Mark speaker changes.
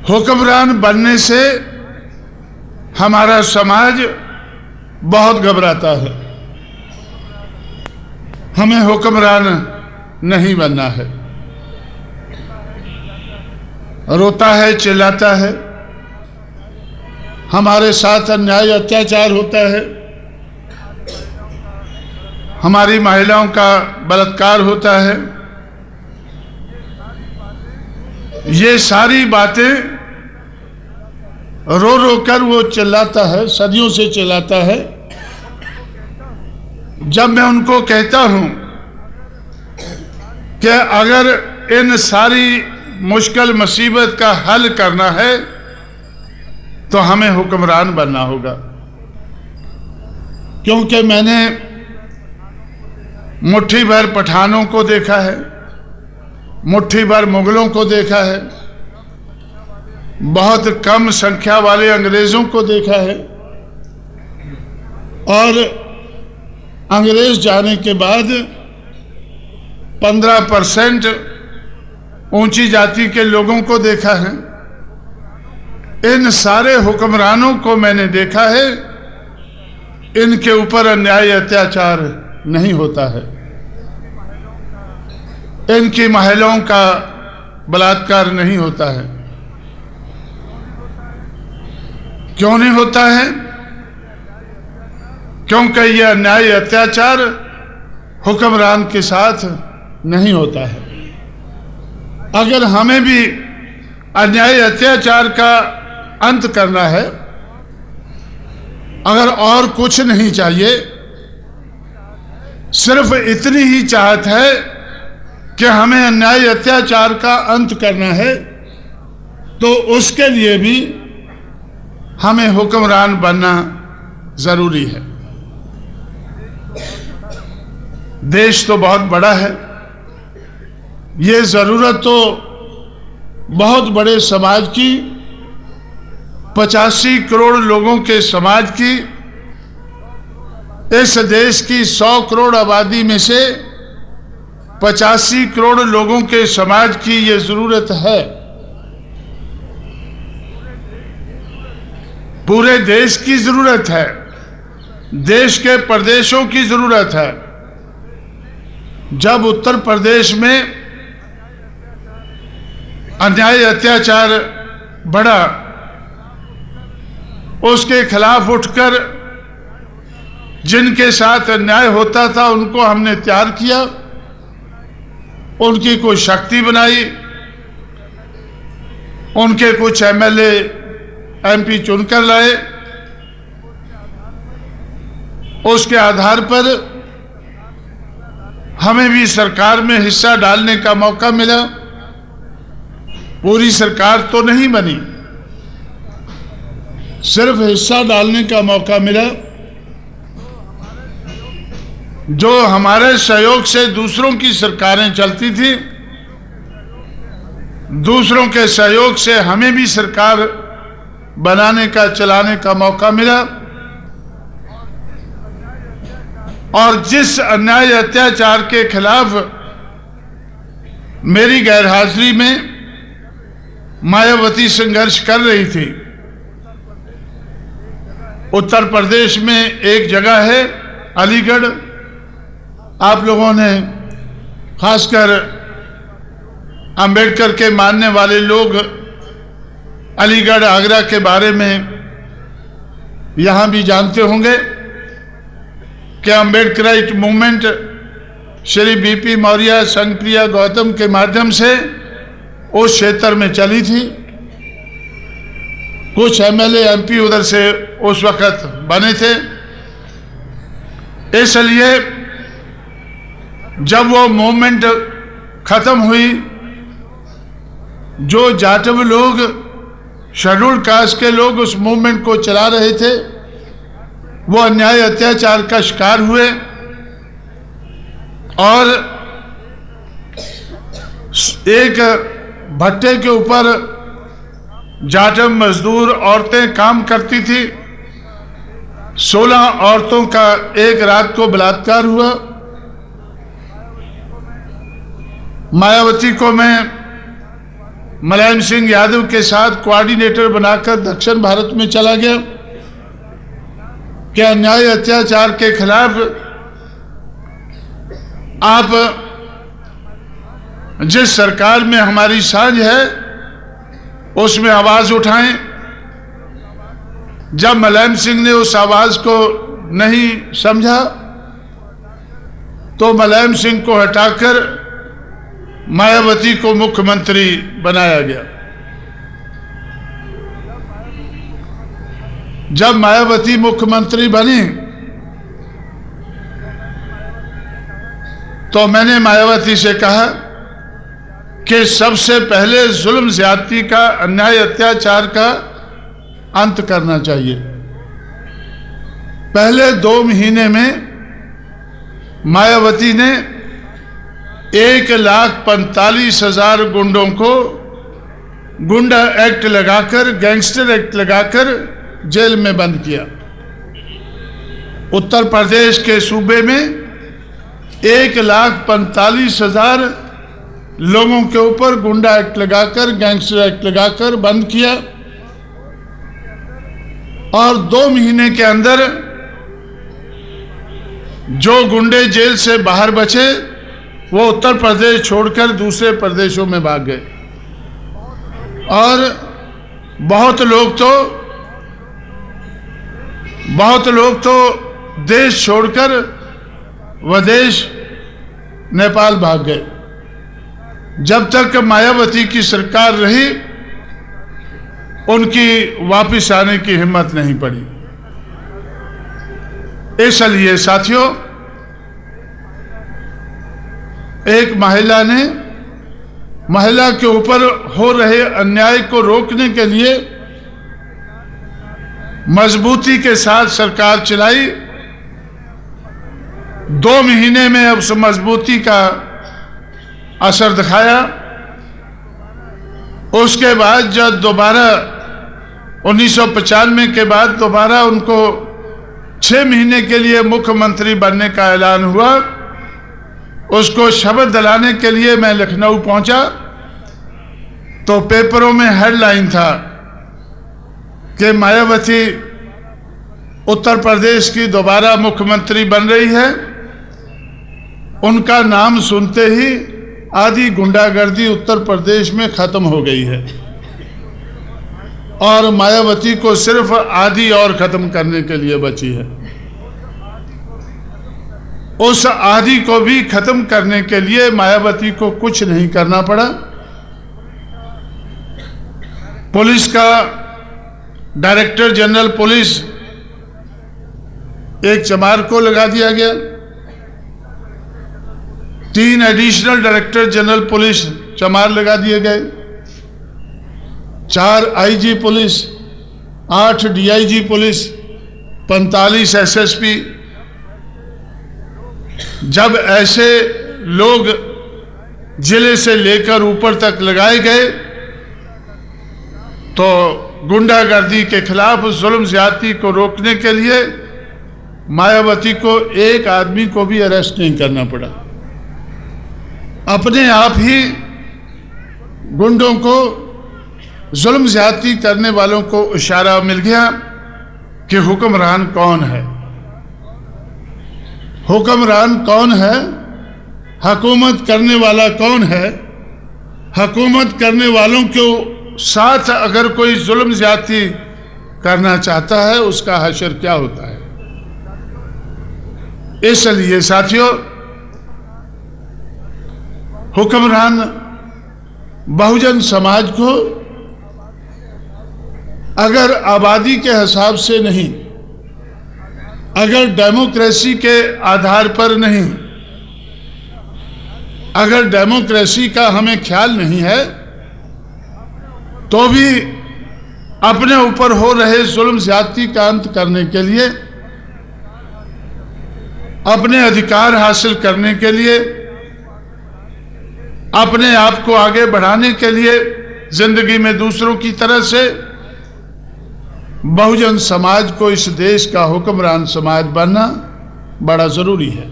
Speaker 1: हुक्मरान बनने से हमारा समाज बहुत घबराता है। हमें हुक्मरान नहीं बनना है। रोता है, चिल्लाता है, हमारे साथ अन्याय अत्याचार होता है, हमारी महिलाओं का बलात्कार होता है। ये सारी बातें रो रो कर वो चिल्लाता है, सदियों से चिल्लाता है। जब मैं उनको कहता हूं कि अगर इन सारी मुश्किल मुसीबत का हल करना है तो हमें हुक्मरान बनना होगा, क्योंकि मैंने मुट्ठी भर पठानों को देखा है, मुट्ठी भर मुगलों को देखा है, बहुत कम संख्या वाले अंग्रेजों को देखा है, और अंग्रेज जाने के बाद 15% ऊंची जाति के लोगों को देखा है। इन सारे हुक्मरानों को मैंने देखा है, इनके ऊपर अन्याय अत्याचार नहीं होता है, इनकी महिलाओं का बलात्कार नहीं होता है। क्यों नहीं होता है? क्योंकि यह अन्याय अत्याचार हुक्मरान के साथ नहीं होता है। अगर हमें भी अन्याय अत्याचार का अंत करना है, अगर और कुछ नहीं चाहिए, सिर्फ इतनी ही चाहत है कि हमें अन्याय अत्याचार का अंत करना है, तो उसके लिए भी हमें हुक्मरान बनना जरूरी है। देश तो बहुत बड़ा है, ये जरूरत तो बहुत बड़े समाज की, 85 करोड़ लोगों के समाज की, इस देश की 100 करोड़ आबादी में से 85 करोड़ लोगों के समाज की ये जरूरत है। पूरे देश की जरूरत है, देश के प्रदेशों की जरूरत है। जब उत्तर प्रदेश में अन्याय अत्याचार बढ़ा, उसके खिलाफ उठकर जिनके साथ अन्याय होता था उनको हमने तैयार किया, उनकी कुछ शक्ति बनाई, उनके कुछ एमएलए एमपी चुनकर लाए। उसके आधार पर हमें भी सरकार में हिस्सा डालने का मौका मिला। पूरी सरकार तो नहीं बनी, सिर्फ हिस्सा डालने का मौका मिला। जो हमारे सहयोग से दूसरों की सरकारें चलती थी, दूसरों के सहयोग से हमें भी सरकार बनाने का, चलाने का मौका मिला। और जिस अन्याय अत्याचार के खिलाफ मेरी गैरहाजिरी में मायावती संघर्ष कर रही थी, उत्तर प्रदेश में एक जगह है अलीगढ़। आप लोगों ने, खासकर अंबेडकर के मानने वाले लोग, अलीगढ़ आगरा के बारे में यहां भी जानते होंगे कि अम्बेडकराइट मूवमेंट श्री बीपी मौर्य, संगप्रिया गौतम के माध्यम से उस क्षेत्र में चली थी। कुछ एमएलए एमपी उधर से उस वक्त बने थे। इसलिए जब वो मूवमेंट खत्म हुई, जो जाटव लोग, शेड्यूल कास्ट के लोग उस मूवमेंट को चला रहे थे, वो अन्याय अत्याचार का शिकार हुए और एक भट्टे के ऊपर जाटव मजदूर औरतें काम करती थी। 16 औरतों का एक रात को बलात्कार हुआ। मायावती को मैं मुलायम सिंह यादव के साथ कोऑर्डिनेटर बनाकर दक्षिण भारत में चला गया कि अन्याय अत्याचार के खिलाफ आप जिस सरकार में हमारी साझ है उसमें आवाज उठाएं। जब मुलायम सिंह ने उस आवाज को नहीं समझा तो मुलायम सिंह को हटाकर मायावती को मुख्यमंत्री बनाया गया। जब मायावती मुख्यमंत्री बनी तो मैंने मायावती से कहा कि सबसे पहले जुल्म ज्यादती का, अन्याय अत्याचार का अंत करना चाहिए। पहले 2 महीने में मायावती ने 1,45,000 गुंडों को गुंडा एक्ट लगाकर, गैंगस्टर एक्ट लगाकर जेल में बंद किया। उत्तर प्रदेश के सूबे में 1,45,000 लोगों के ऊपर गुंडा एक्ट लगाकर, गैंगस्टर एक्ट लगाकर बंद किया और 2 महीने के अंदर जो गुंडे जेल से बाहर बचे वो उत्तर प्रदेश छोड़कर दूसरे प्रदेशों में भाग गए और बहुत लोग तो देश छोड़कर विदेश नेपाल भाग गए। जब तक मायावती की सरकार रही उनकी वापस आने की हिम्मत नहीं पड़ी। इसलिए साथियों, एक महिला के ऊपर हो रहे अन्याय को रोकने के लिए मजबूती के साथ सरकार चलाई। 2 महीने में अब उस मजबूती का असर दिखाया। उसके बाद जब दोबारा 1995 के बाद दोबारा उनको 6 महीने के लिए मुख्यमंत्री बनने का ऐलान हुआ, उसको शपथ दिलाने के लिए मैं लखनऊ पहुंचा तो पेपरों में हेडलाइन था कि मायावती उत्तर प्रदेश की दोबारा मुख्यमंत्री बन रही है। उनका नाम सुनते ही आधी गुंडागर्दी उत्तर प्रदेश में खत्म हो गई है और मायावती को सिर्फ आधी और खत्म करने के लिए बची है। उस आधी को भी खत्म करने के लिए मायावती को कुछ नहीं करना पड़ा। पुलिस का डायरेक्टर जनरल पुलिस एक चमार को लगा दिया गया। 3 एडिशनल डायरेक्टर जनरल पुलिस चमार लगा दिए गए। 4 IG police, 8 DIG police, 45 SSP. जब ऐसे लोग जिले से लेकर ऊपर तक लगाए गए तो गुंडागर्दी के खिलाफ, जुल्म ज्यादती को रोकने के लिए मायावती को एक आदमी को भी अरेस्ट नहीं करना पड़ा। अपने आप ही गुंडों को, जुल्म ज्यादती करने वालों को इशारा मिल गया कि हुक्मरान कौन है। हुक्मरान कौन है, हुकूमत करने वाला कौन है। हुकूमत करने वालों के साथ अगर कोई जुल्म ज्यादती करना चाहता है उसका हशर क्या होता है। इसलिए साथियों, हुक्मरान बहुजन समाज को अगर आबादी के हिसाब से नहीं, अगर डेमोक्रेसी के आधार पर नहीं, अगर डेमोक्रेसी का हमें ख्याल नहीं है तो भी अपने ऊपर हो रहे जुल्म ज्यादती का अंत करने के लिए, अपने अधिकार हासिल करने के लिए, अपने आप को आगे बढ़ाने के लिए जिंदगी में दूसरों की तरह से बहुजन समाज को इस देश का हुक्मरान समाज बनना बड़ा जरूरी है।